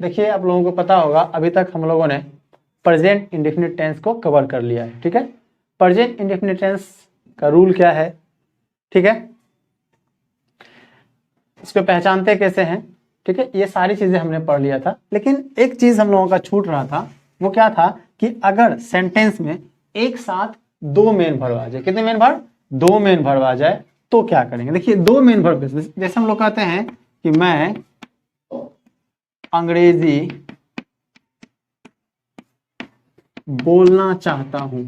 देखिए आप लोगों को पता होगा अभी तक हम लोगों ने प्रेजेंट इंडेफिनिट टेंस को कवर कर लिया है। ठीक है, प्रेजेंट इंडेफिनिट टेंस का रूल क्या है, ठीक है, इसको पहचानते कैसे हैं, ठीक है, ये सारी चीजें हमने पढ़ लिया था। लेकिन एक चीज हम लोगों का छूट रहा था, वो क्या था कि अगर सेंटेंस में एक साथ दो मेन वर्ब आ जाए, कितने मेन वर्ब, दो मेन वर्ब आ जाए तो क्या करेंगे। देखिए दो मेन वर्ब, जैसे हम लोग कहते हैं कि मैं अंग्रेजी बोलना चाहता हूं,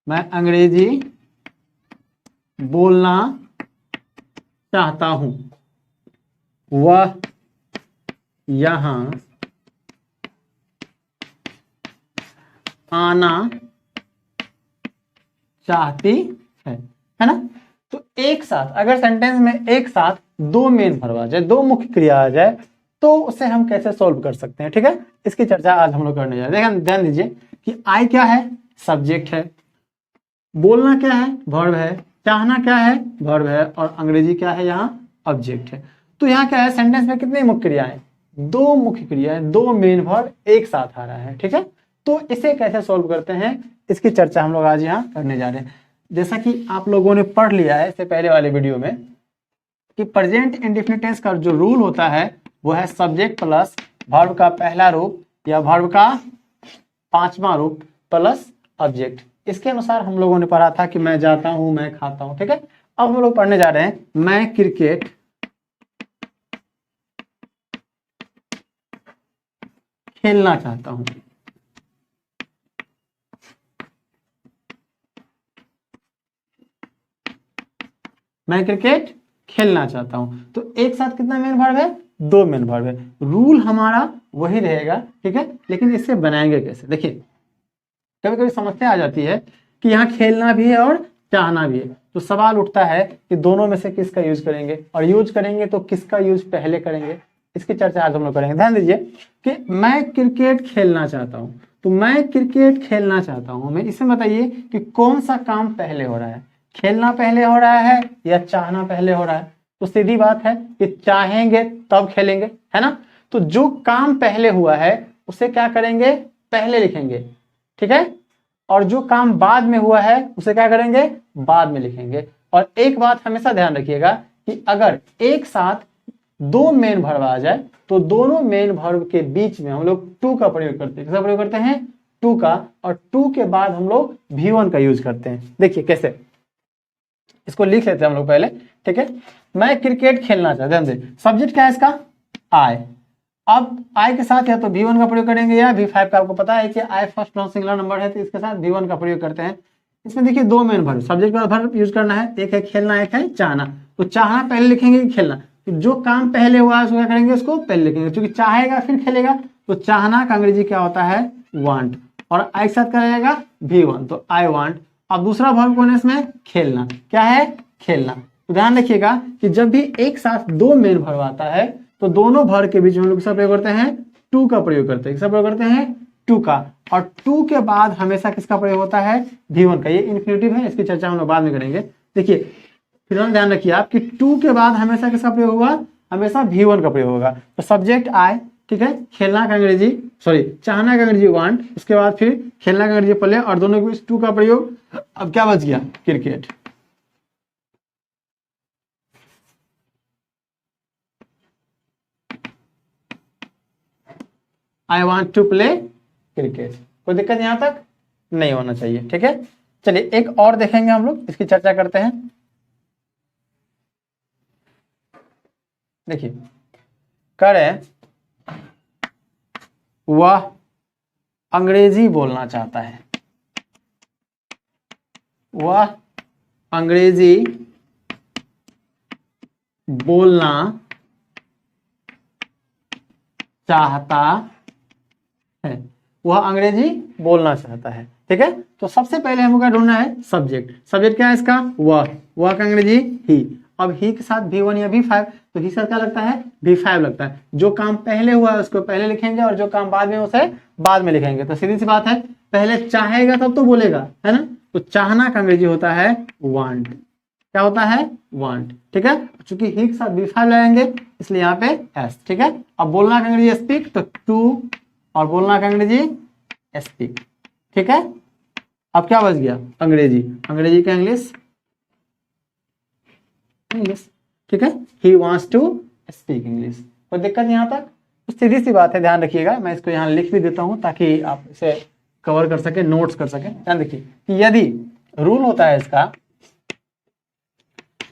मैं अंग्रेजी बोलना चाहता हूं, वह यहां आना चाहती है ना। तो एक साथ अगर सेंटेंस में एक साथ दो मेन वर्ब आ जाए, दो मुख्य क्रिया आ जाए, तो उसे हम कैसे सॉल्व कर सकते हैं। ठीक है, इसकी चर्चा आज हम लोग करने जा रहे हैं। ध्यान दीजिए कि आई क्या है, सब्जेक्ट है, बोलना क्या है, वर्ब है, चाहना क्या है, वर्ब है, और अंग्रेजी क्या है, यहाँ ऑब्जेक्ट है। तो यहाँ क्या है, सेंटेंस में कितनी मुख्य क्रियाएं, दो मुख्य क्रियाएं, दो मेन वर्ब एक साथ आ रहा है। ठीक है, तो इसे कैसे सॉल्व करते हैं, इसकी चर्चा हम लोग आज यहाँ करने जा रहे हैं। जैसा कि आप लोगों ने पढ़ लिया है इससे पहले वाले वीडियो में कि प्रेजेंट इंडेफिनिट टेंस का जो रूल होता है वो है सब्जेक्ट प्लस वर्ब का पहला रूप या वर्ब का पांचवा रूप प्लस ऑब्जेक्ट। इसके अनुसार हम लोगों ने पढ़ा था कि मैं जाता हूं, मैं खाता हूं। ठीक है, अब हम लोग पढ़ने जा रहे हैं मैं क्रिकेट खेलना चाहता हूं। मैं क्रिकेट खेलना चाहता हूं, तो एक साथ कितना मेन वर्ब है, दो मेन वर्ब है। रूल हमारा वही रहेगा। ठीक है, लेकिन इसे बनाएंगे कैसे, देखिए कभी कभी समस्या आ जाती है कि यहाँ खेलना भी है और चाहना भी है, तो सवाल उठता है कि दोनों में से किसका यूज करेंगे, और यूज करेंगे तो किसका यूज पहले करेंगे। इसकी चर्चा आज हम लोग करेंगे। ध्यान दीजिए कि मैं क्रिकेट खेलना चाहता हूं, तो मैं क्रिकेट खेलना चाहता हूं में इसमें बताइए कि कौन सा काम पहले हो रहा है, खेलना पहले हो रहा है या चाहना पहले हो रहा है। तो सीधी बात है कि चाहेंगे तब खेलेंगे, है ना। तो जो काम पहले हुआ है उसे क्या करेंगे, पहले लिखेंगे। ठीक है, और जो काम बाद में हुआ है उसे क्या करेंगे, बाद में लिखेंगे। और एक बात हमेशा ध्यान रखिएगा कि अगर एक साथ दो मेन वर्ब आ जाए तो दोनों मेन वर्ब के बीच में हम लोग टू का प्रयोग करते हैं। किसका प्रयोग करते हैं, टू का, और टू के बाद हम लोग V1 का यूज करते हैं। देखिए कैसे, इसको लिख लेते हैं हम लोग पहले। ठीक है, मैं क्रिकेट खेलना चाहता हूं, ध्यान दे सब्जेक्ट क्या है इसका, आई। अब आई के साथ या तो V1 का प्रयोग करेंगे या V5 का। आपको पता है कि आई फर्स्ट नॉन सिंगुलर नंबर है तो इसके साथ V1 का प्रयोग करते हैं। इसमें देखिए दो मेन वर्ब, सब्जेक्ट का वर्ब यूज करना है, एक है खेलना, एक है चाहना। तो चाहना पहले लिखेंगे कि खेलना, तो जो काम पहले हुआ है उसको क्या करेंगे, उसको पहले लिखेंगे, क्योंकि चाहेगा फिर खेलेगा। तो चाहना का अंग्रेजी क्या होता है, वांट, और आई के साथ क्या रहेगा, V1, तो आई वांट। अब दूसरा वर्ब कौन है इसमें, खेलना, क्या है, खेलना। तो ध्यान रखिएगा कि जब भी एक साथ दो मेन वर्ब आता है तो दोनों वर्ब के बीच में हम लोग किसका प्रयोग करते हैं, टू का प्रयोग करते हैं। किसका प्रयोग करते हैं, टू का, और टू के बाद हमेशा किसका प्रयोग होता है, V1 का। ये इन्फिनिटिव है, इसकी चर्चा हम लोग बाद में करेंगे। देखिए फिर ध्यान रखिए आप कि टू के बाद हमेशा किसका प्रयोग होगा, हमेशा V1 का प्रयोग होगा। तो सब्जेक्ट आई, ठीक है, खेलना का अंग्रेजी चाहना का अंग्रेजी वांट, उसके बाद फिर खेलना का अंग्रेजी प्ले, और दोनों के बीच टू का प्रयोग। अब क्या बच गया, cricket. I want to play cricket. कोई दिक्कत यहां तक नहीं होना चाहिए। ठीक है, चलिए एक और देखेंगे हम लोग, इसकी चर्चा करते हैं। देखिए करें, वह अंग्रेजी बोलना चाहता है, वह अंग्रेजी बोलना चाहता है, वह अंग्रेजी बोलना चाहता है। ठीक है, तो सबसे पहले हमको क्या ढूंढना है, सब्जेक्ट। सब्जेक्ट क्या है इसका, वह का अंग्रेजी ही। अब ही के साथ V1 या V5, तो ही साथ क्या लगता है, V5 लगता है। जो काम पहले हुआ है उसको पहले लिखेंगे और जो काम बाद में उसे बाद में लिखेंगे। तो सीधी सी बात है, पहले चाहेगा तब तो बोलेगा, है ना। तो चाहना का अंग्रेजी होता है वांट। क्या होता है वांट, ठीक है। चूंकि ही के साथ V5 लगाएंगे इसलिए यहाँ पे S, ठीक है। अब बोलना का अंग्रेजी स्पीक तो टू, और बोलना का अंग्रेजी स्पीक, ठीक है। अब क्या बच गया अंग्रेजी, अंग्रेजी का इंग्लिश, इंग्लिश, ठीक है। He wants to speak English. कोई दिक्कत यहाँ तक? तो सीधी सी बात है, ध्यान रखिएगा। मैं इसको यहाँ लिख भी देता हूँ ताकि आप इसे कवर कर सके, नोट्स कर सके। ध्यान देखिए कि यदि रूल होता है इसका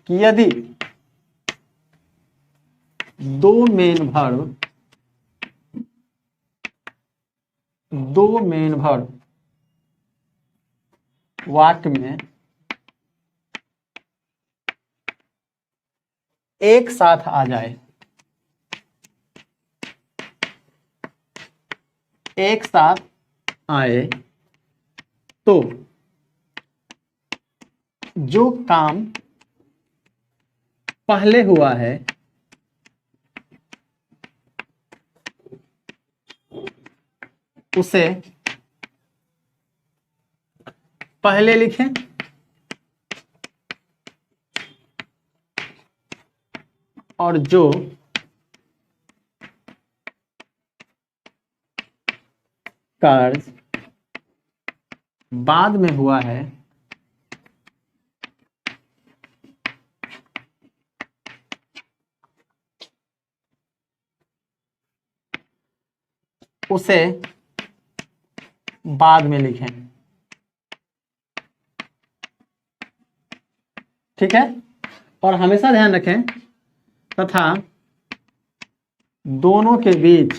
कि यदि दो मेन वर्ब वाक्य में एक साथ आ जाए, एक साथ आए, तो जो काम पहले हुआ है उसे पहले लिखें, और जो कार्य बाद में हुआ है उसे बाद में लिखें, ठीक है। और हमेशा ध्यान रखें तथा दोनों के बीच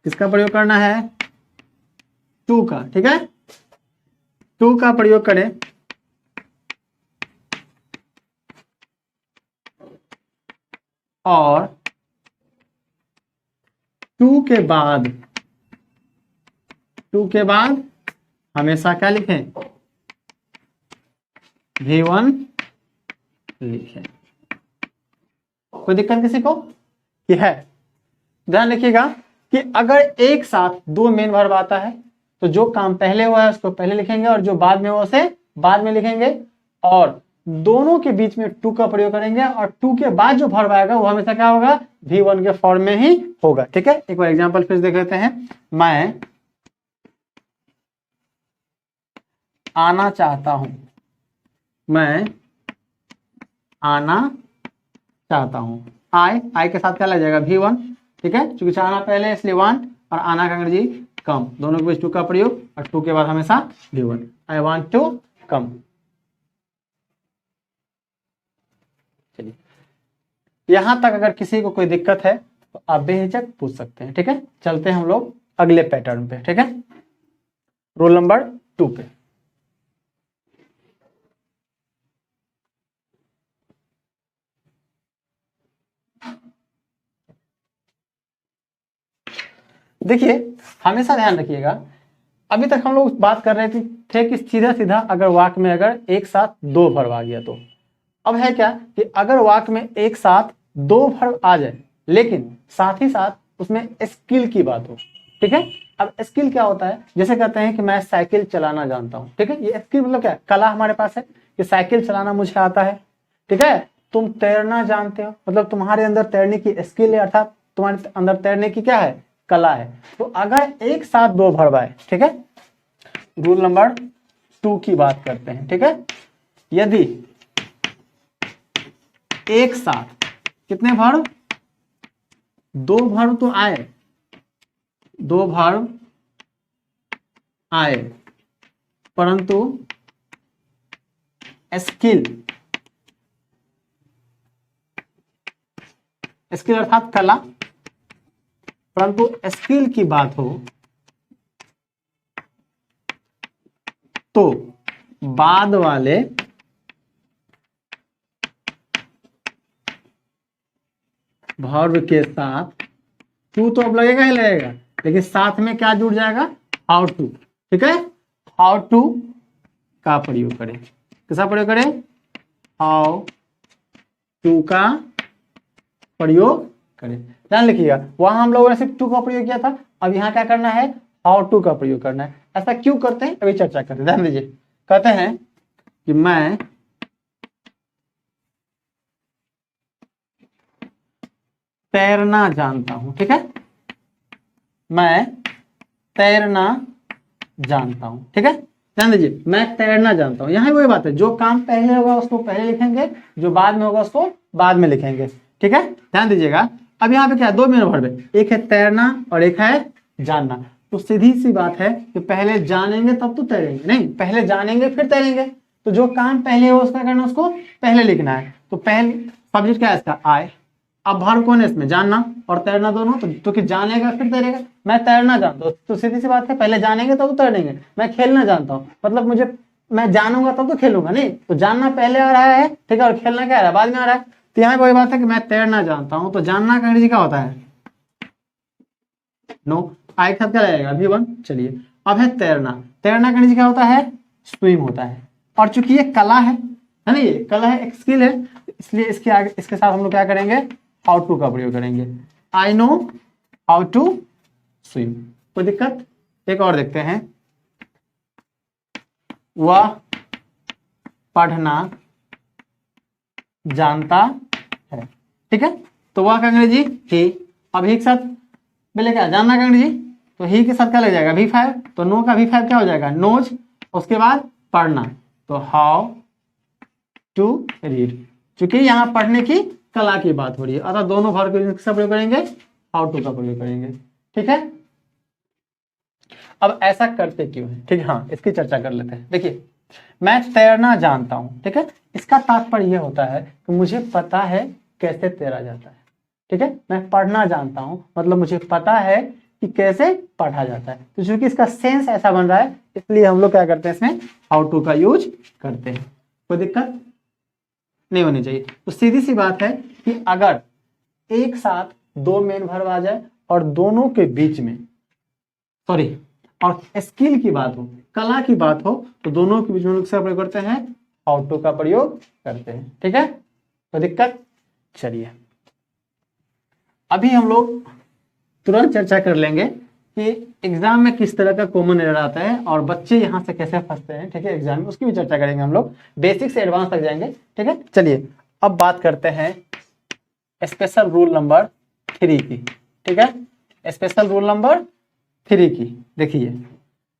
किसका प्रयोग करना है, टू का, ठीक है। टू का प्रयोग करें, और टू के बाद हमेशा क्या लिखें, V1 लिखें। कोई दिक्कत किसी को कि है? ध्यान रखिएगा कि अगर एक साथ दो मेन वर्ब आता है तो जो काम पहले हुआ है उसको पहले लिखेंगे, और जो बाद में हुआ उसे बाद में लिखेंगे, और दोनों के बीच में टू का प्रयोग करेंगे, और टू के बाद जो वर्ब आएगा वो हमेशा क्या होगा, V1 के फॉर्म में ही होगा, ठीक है। एक बार एग्जांपल फिर देख लेते हैं। मैं आना चाहता हूं, मैं आना चाहता हूं। आई के साथ क्या लग जाएगा, V1, ठीक है। चूंकि चाहना पहले है इसलिए वांट, और आना का अंग्रेजी कम, दोनों के बीच टू का प्रयोग, और टू के बाद हमेशा V1। I want to come. चलिए, यहां तक अगर किसी को कोई दिक्कत है तो आप बेहिचक पूछ सकते हैं, ठीक है। चलते हैं हम लोग अगले पैटर्न पे, ठीक है, रोल नंबर 2 पे। देखिए हमेशा ध्यान रखिएगा, अभी तक हम लोग बात कर रहे थे कि सीधा सीधा अगर वाक्य में अगर एक साथ दो वर्ब आ गया तो। अब है क्या कि अगर वाक्य में एक साथ दो वर्ब आ जाए लेकिन साथ ही साथ उसमें स्किल की बात हो, ठीक है। अब स्किल क्या होता है, जैसे कहते हैं कि मैं साइकिल चलाना जानता हूं, ठीक है। ये स्किल मतलब क्या है, कला हमारे पास है कि साइकिल चलाना मुझे आता है, ठीक है। तुम तैरना जानते हो, मतलब तुम्हारे अंदर तैरने की स्किल है, अर्थात तुम्हारे अंदर तैरने की क्या है, कला है। तो अगर एक साथ दो वर्ब आए, ठीक है, रूल नंबर 2 की बात करते हैं, ठीक है। यदि एक साथ कितने वर्ब, दो वर्ब तो आए, दो वर्ब आए, परंतु स्किल, स्किल अर्थात कला, परंतु स्किल की बात हो तो बाद वाले वर्ब के साथ टू तो अब लगेगा ही लगेगा, लेकिन साथ में क्या जुड़ जाएगा, हाउ टू, ठीक है। हाउ टू का प्रयोग करें, किसका प्रयोग करें, हाउ टू का प्रयोग करें। ध्यान रखिएगा, वहां हम लोगों ने सिर्फ टू का प्रयोग किया था, अब यहाँ क्या करना है, हाउ टू का प्रयोग करना है। ऐसा क्यों करते हैं अभी चर्चा करते हैं। ध्यान दीजिए, कहते हैं कि मैं तैरना जानता हूं, ठीक है, मैं तैरना जानता हूं, ठीक है। ध्यान दीजिए, मैं तैरना जानता हूं, यहां वही बात है, जो काम पहले होगा उसको पहले लिखेंगे, जो बाद में होगा उसको बाद में लिखेंगे, ठीक है। ध्यान दीजिएगा, अब यहाँ पे क्या है, दो मेन वर्ब है, एक है तैरना और एक है जानना। तो सीधी सी बात है कि पहले जानेंगे तब तो तैरेंगे, नहीं पहले जानेंगे फिर तैरेंगे। तो जो काम पहले हो उसका करना, उसको पहले लिखना है। तो पहले सब्जेक्ट क्या है इसका, आए। अब वर्ब कौन है इसमें, जानना और तैरना दोनों, तो कि जानेगा फिर तैरेगा। मैं तैरना जानता हूँ, तो सीधी सी बात है, पहले जानेंगे तब तो तैरेंगे। मैं खेलना जानता हूँ, मतलब मुझे, मैं जानूंगा तब तो खेलूंगा, नहीं तो जानना पहले आ रहा है, ठीक है, और खेलना क्या आ रहा है, बाद में आ रहा है। तो यहाँ कोई बात है कि मैं तैरना जानता हूँ, तो जानना का अंग्रेजी क्या होता है, नो, आई के साथ क्या लगेगा, V1। चलिए, अब है तैरना, तैरना का अंग्रेजी क्या होता है, स्विम होता है। और चूंकि ये कला है ना, ये कला है, एक स्किल है, इसलिए इसके आगे इसके साथ हम लोग क्या करेंगे, हाउ टू का प्रयोग करेंगे। I know how to swim, कोई दिक्कत। एक और देखते हैं, वह पढ़ना जानता है, ठीक है। तो वह का अंग्रेजी ही, अब ही के साथ पहले क्या, जानना का अंग्रेजी, तो ही के साथ क्या लग जाएगा, V5। तो नो का V5 क्या हो जाएगा, नोज। उसके बाद पढ़ना, तो हाउ टू रीड। चूंकि यहाँ पढ़ने की कला की बात हो रही है, अतः दोनों वर्ब का किसका प्रयोग करेंगे, हाउ टू का प्रयोग करेंगे, ठीक है। अब ऐसा करते क्यों है, ठीक है, हाँ इसकी चर्चा कर लेते हैं। देखिए, मैं तैरना जानता हूं, ठीक है, इसका तात्पर्य यह होता है कि मुझे पता है कैसे तैरा जाता है, ठीक है। मैं पढ़ना जानता हूं, मतलब मुझे पता है कि कैसे पढ़ा जाता है। तो चूंकि इसका सेंस ऐसा बन रहा है, इसलिए हम लोग क्या करते हैं, इसमें हाउ टू का यूज करते हैं। कोई दिक्कत नहीं होनी चाहिए। तो सीधी सी बात है कि अगर एक साथ दो मेन वर्ब आ जाए और दोनों के बीच में, सॉरी, और स्किल की बात हो, कला की बात हो, तो दोनों के बीच में किसका प्रयोग करते हैं, हाउ टू का प्रयोग करते हैं, ठीक है। तो दिक्कत, चलिए अभी हम लोग तुरंत चर्चा कर लेंगे कि एग्जाम में किस तरह का कॉमन एरर आता है और बच्चे यहां से कैसे फंसते हैं, ठीक है, एग्जाम में, उसकी भी चर्चा करेंगे हम लोग, बेसिक से एडवांस तक जाएंगे, ठीक है। चलिए अब बात करते हैं स्पेशल रूल नंबर 3 की, ठीक है, स्पेशल रूल नंबर 3 की। देखिए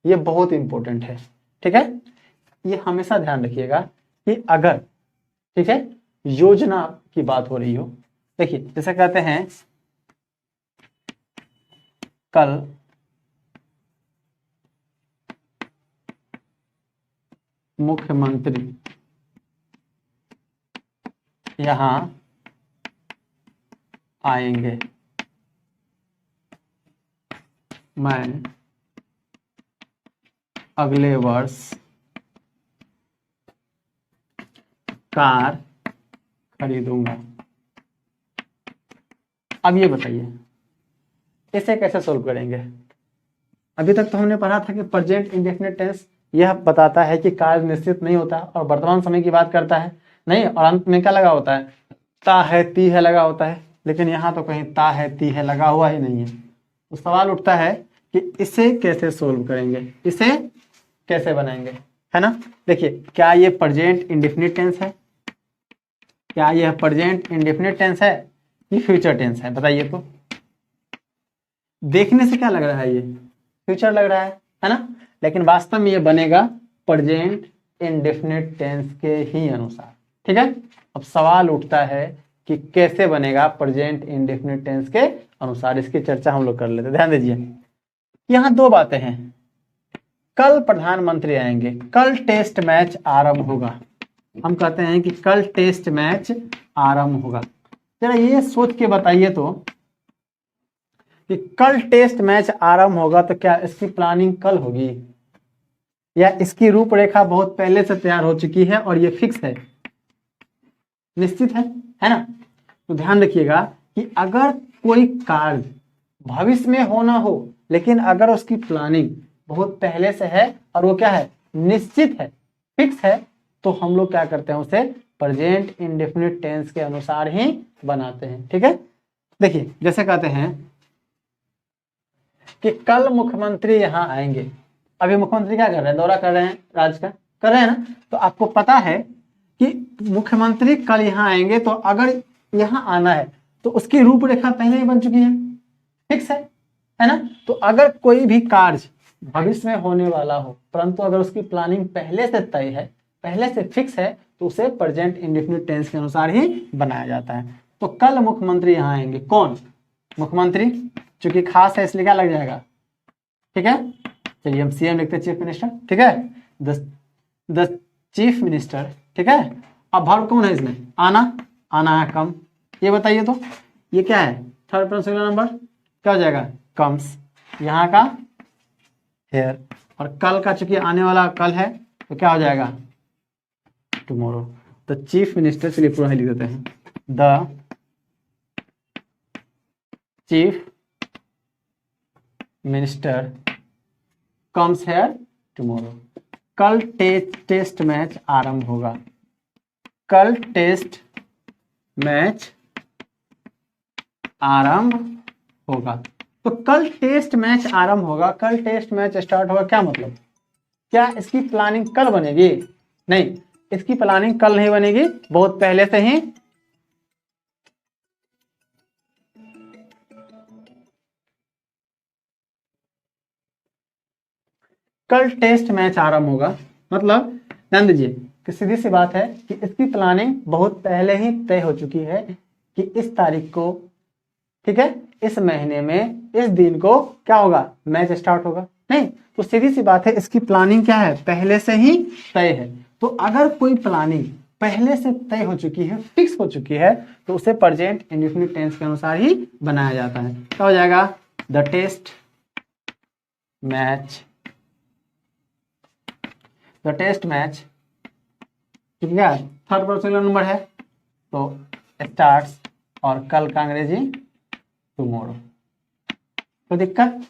ये बहुत इंपॉर्टेंट है, ठीक है, ये हमेशा ध्यान रखिएगा कि अगर, ठीक है, योजना की बात हो रही हो, देखिए जैसे कहते हैं कल मुख्यमंत्री यहां आएंगे, मैं अगले वर्ष कार खरीदूंगा। अब ये बताइए इसे कैसे सोल्व करेंगे। अभी तक तो हमने पढ़ा था कि प्रेजेंट इंडेफिनिट टेंस यह बताता है कि कार्य निश्चित नहीं होता और वर्तमान समय की बात करता है, नहीं, और अंत में क्या लगा होता है, ता है ती है लगा होता है। लेकिन यहाँ तो कहीं ता है ती है लगा हुआ ही नहीं है। तो सवाल उठता है कि इसे कैसे सोल्व करेंगे, इसे कैसे बनाएंगे, है ना। देखिए, क्या ये प्रेजेंट इंडेफिनिट टेंस है, क्या यह प्रेजेंट इंडेफिनिट टेंस है, ये फ्यूचर टेंस है, बताइए। तो देखने से क्या लग रहा है, ये फ्यूचर लग रहा है ना, लेकिन वास्तव में ये बनेगा प्रेजेंट इंडेफिनिट टेंस के ही अनुसार, ठीक है। अब सवाल उठता है कि कैसे बनेगा प्रेजेंट इंडेफिनिट टेंस के अनुसार, इसकी चर्चा हम लोग कर लेते हैं। ध्यान दीजिए, यहाँ दो बातें हैं, कल प्रधानमंत्री आएंगे, कल टेस्ट मैच आरंभ होगा, हम कहते हैं कि कल टेस्ट मैच आरंभ होगा। जरा ये सोच के बताइए तो कि कल टेस्ट मैच आरंभ होगा, तो क्या इसकी प्लानिंग कल होगी या इसकी रूपरेखा बहुत पहले से तैयार हो चुकी है और ये फिक्स है, निश्चित है ना। तो ध्यान रखिएगा कि अगर कोई कार्य भविष्य में होना हो, लेकिन अगर उसकी प्लानिंग बहुत पहले से है और वो क्या है, निश्चित है, फिक्स है, तो हम लोग क्या करते हैं, उसे प्रेजेंट इंडेफिनिट टेंस के अनुसार ही बनाते हैं, ठीक है। देखिए जैसे कहते हैं कि कल मुख्यमंत्री यहां आएंगे, अभी मुख्यमंत्री क्या कर रहे हैं, दौरा कर रहे हैं राज्य का, कर रहे हैं ना। तो आपको पता है कि मुख्यमंत्री कल यहाँ आएंगे, तो अगर यहाँ आना है तो उसकी रूपरेखा पहले ही बन चुकी है, फिक्स है ना। तो अगर कोई भी कार्य भविष्य में होने वाला हो, परंतु अगर उसकी प्लानिंग पहले से तय है, पहले से फिक्स है, तो उसे प्रेजेंट इंडेफिनिट टेंस के अनुसार ही बनाया जाता है। तो कल मुख्यमंत्री यहाँ आएंगे, कौन? मुख्यमंत्री, चूंकि खास है इसलिए क्या लग जाएगा, ठीक है। चलिए हम सीएम लिखते हैं, चीफ मिनिस्टर, ठीक है। द चीफ मिनिस्टर, ठीक है। अब वर्ब कौन है इसमें? आना, आना है कम। ये बताइए तो ये क्या है? थर्ड पर्सन सिंगुलर नंबर, क्या हो जाएगा? कम्स। यहाँ का हेयर, और कल का चूंकि आने वाला कल है तो क्या हो जाएगा? टुमारो। द चीफ मिनिस्टर, चलिए पूरा ही लिख देते हैं, the chief minister comes here tomorrow. कल टेस्ट मैच आरंभ होगा, कल टेस्ट मैच आरंभ होगा। तो कल टेस्ट मैच आरंभ होगा, कल टेस्ट मैच स्टार्ट होगा, क्या मतलब? क्या इसकी प्लानिंग कल बनेगी? नहीं, इसकी प्लानिंग कल नहीं बनेगी, बहुत पहले से ही कल टेस्ट मैच आरंभ होगा। मतलब नंद जी कि सीधी सी बात है कि इसकी प्लानिंग बहुत पहले ही तय हो चुकी है कि इस तारीख को, ठीक है, इस महीने में इस दिन को क्या होगा? मैच स्टार्ट होगा। नहीं, तो सीधी सी बात है इसकी प्लानिंग क्या है? पहले से ही तय है। तो अगर कोई प्लानिंग पहले से तय हो चुकी है, फिक्स हो चुकी है, तो उसे प्रेजेंट इंडेफिनिट टेंस के अनुसार ही बनाया जाता है। क्या हो जाएगा? The test match, the test match, ठीक है, थर्ड पर्सन नंबर है तो स्टार्ट्स, और कल का अंग्रेजी टुमारो। तो दिक्कत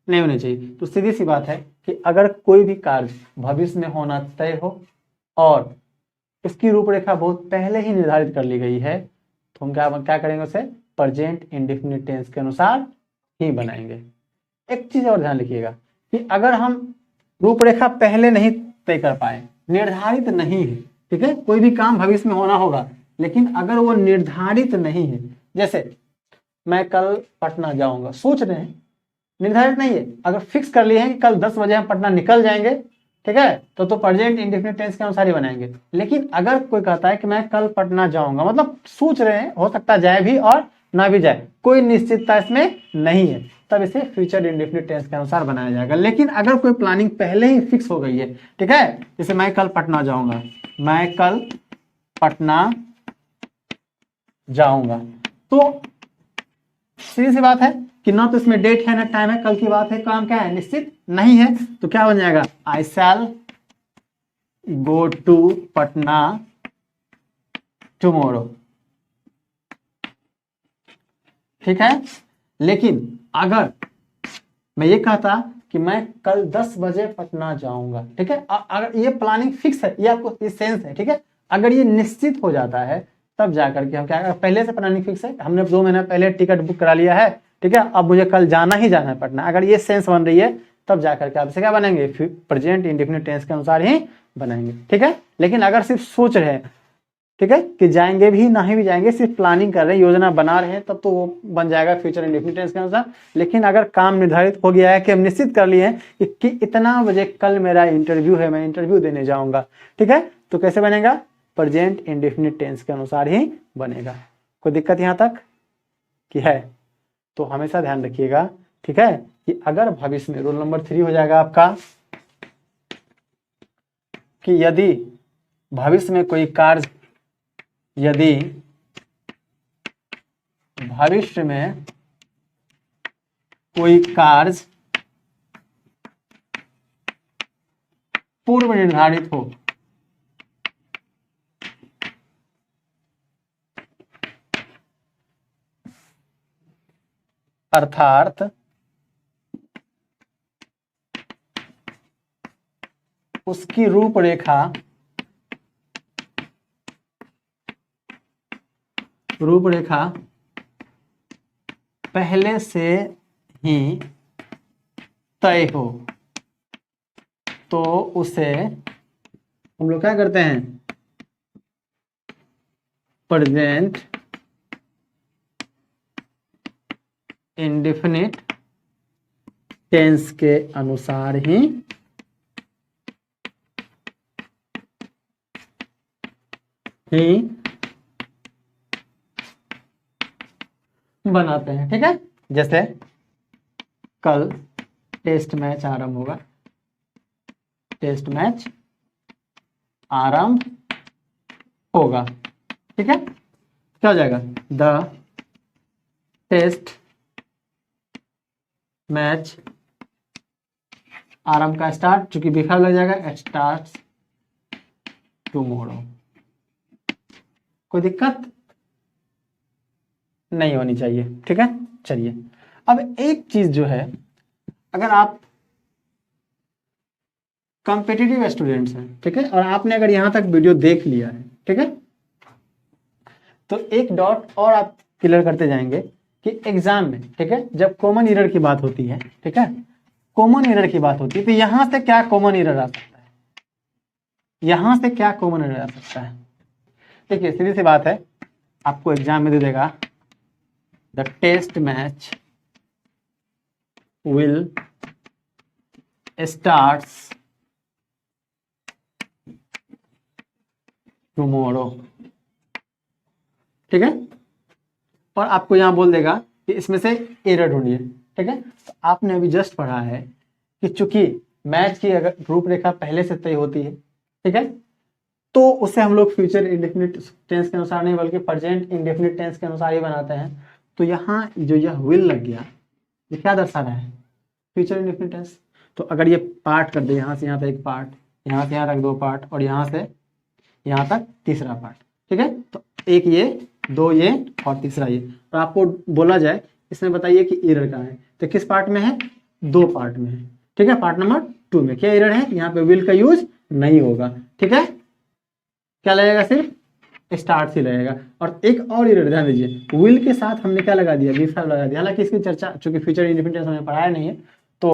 नहीं होनी चाहिए। तो सीधी सी बात है कि अगर कोई भी कार्य भविष्य में होना तय हो और उसकी रूपरेखा बहुत पहले ही निर्धारित कर ली गई है, तो हम क्या करेंगे? उसे प्रेजेंट इंडेफिनिट टेंस के अनुसार ही बनाएंगे। एक चीज और ध्यान रखिएगा कि अगर हम रूपरेखा पहले नहीं तय कर पाए, निर्धारित नहीं है, ठीक है, कोई भी काम भविष्य में होना होगा, लेकिन अगर वो निर्धारित नहीं है, जैसे मैं कल पटना जाऊंगा, सोच रहे हैं, निर्धारित नहीं है। अगर फिक्स कर लिए हैं कि कल 10 बजे हम पटना निकल जाएंगे, ठीक है, तो प्रेजेंट इंडेफिनिट टेंस के अनुसार ही बनाएंगे। लेकिन अगर कोई कहता है कि मैं कल पटना जाऊंगा, मतलब सोच रहे हैं, हो सकता जाए भी और ना भी जाए, कोई निश्चितता इसमें नहीं है, तब इसे फ्यूचर इंडेफिनिट टेंस के अनुसार बनाया जाएगा। लेकिन अगर कोई प्लानिंग पहले ही फिक्स हो गई है, ठीक है, जैसे मैं कल पटना जाऊंगा, मैं कल पटना जाऊंगा, तो सीधी सी बात है कि ना तो इसमें डेट है ना टाइम है, कल की बात है, काम क्या है? निश्चित नहीं है। तो क्या बन जाएगा? आई शैल गो टू पटना टुमारो, ठीक है। लेकिन अगर मैं ये कहता कि मैं कल 10 बजे पटना जाऊंगा, ठीक है, अगर ये प्लानिंग फिक्स है, ये आपको ये सेंस है, ठीक है, अगर ये निश्चित हो जाता है तब जाकर के हम क्या, पहले से प्लानिंग फिक्स है, हमने 2 महीना पहले टिकट बुक करा लिया है, ठीक है, अब मुझे कल जाना ही जाना है पटना, अगर ये सेंस बन रही है, तब जाकर के आप इसे क्या बनाएंगे? प्रेजेंट इंडेफिनिट टेंस के अनुसार ही बनाएंगे, ठीक है। लेकिन अगर सिर्फ सोच रहे हैं, ठीक है, कि जाएंगे भी नहीं भी जाएंगे, सिर्फ प्लानिंग कर रहे हैं, योजना बना रहे हैं, तब तो वो बन जाएगा फ्यूचर इंडेफिनिट टेंस के अनुसार। लेकिन अगर काम निर्धारित हो गया है कि हम निश्चित कर लिए हैं कि इतना बजे कल मेरा इंटरव्यू है, मैं इंटरव्यू देने जाऊंगा, ठीक है, तो कैसे बनेगा? प्रेजेंट इंडेफिनिट टेंस के अनुसार ही बनेगा। कोई दिक्कत यहाँ तक कि है? तो हमेशा ध्यान रखिएगा, ठीक है, कि अगर भविष्य में, रूल नंबर 3 हो जाएगा आपका, कि यदि भविष्य में कोई कार्य, यदि भविष्य में कोई कार्य पूर्व निर्धारित हो, अर्थात उसकी रूपरेखा पहले से ही तय हो, तो उसे हम लोग क्या करते हैं, प्रेजेंट इंडेफिनिट टेंस के अनुसार ही बनाते हैं। ठीक है, जैसे कल टेस्ट मैच आरंभ होगा, टेस्ट मैच आरंभ होगा। ठीक है, क्या हो जाएगा, द टेस्ट मैच आरंभ का स्टार्ट, चूंकि बिफा लग जाएगा, स्टार्ट टुमारो। कोई दिक्कत नहीं होनी चाहिए। ठीक है, चलिए अब एक चीज जो है, अगर आप कॉम्पिटिटिव स्टूडेंट्स हैं, ठीक है, और आपने अगर यहां तक वीडियो देख लिया है, ठीक है, तो एक डॉट और आप क्लियर करते जाएंगे कि एग्जाम में, ठीक है, जब कॉमन एरर की बात होती है, ठीक है, कॉमन एरर की बात होती है, तो यहां से क्या कॉमन एरर आ सकता है, यहां से क्या कॉमन एरर आ सकता है। देखिए सीधी सी बात है, आपको एग्जाम में दे देगा the test match will starts tomorrow. ठीक है, और आपको यहां बोल देगा कि इसमें से एरर ढूंढिए। ठीक है, तो आपने अभी जस्ट पढ़ा है कि चूंकि मैच की अगर रूपरेखा पहले से तय होती है, ठीक है, तो उसे हम लोग फ्यूचर इंडेफिनिट टेंस के अनुसार नहीं बल्कि प्रेजेंट इंडेफिनिट टेंस के अनुसार ही बनाते हैं। तो यहाँ जो यह विल लग गया, ये क्या दर्शा रहा है, फ्यूचर इंडेफिनिट टेंस। तो अगर ये पार्ट कर दे, यहाँ से यहाँ तक एक पार्ट, यहाँ से यहाँ तक दो पार्ट, और यहाँ से यहाँ तक तीसरा पार्ट, ठीक है, तो एक ये, दो ये और तीसरा ये। तो आपको बोला जाए इसमें बताइए कि एरर कहाँ है, तो किस पार्ट में है, दो पार्ट में है। ठीक है, पार्ट नंबर 2 में क्या एरर है, यहाँ पे विल का यूज नहीं होगा। ठीक है, क्या लगेगा, सिर्फ स्टार्ट ही लगेगा। और एक और एरर ध्यान दीजिए, विल के साथ हमने क्या लगा दिया, बी5 लगा दिया। हालांकि इसकी चर्चा चूंकि फ्यूचर इंडेफिनिट टेंस हमने पढ़ाया नहीं है,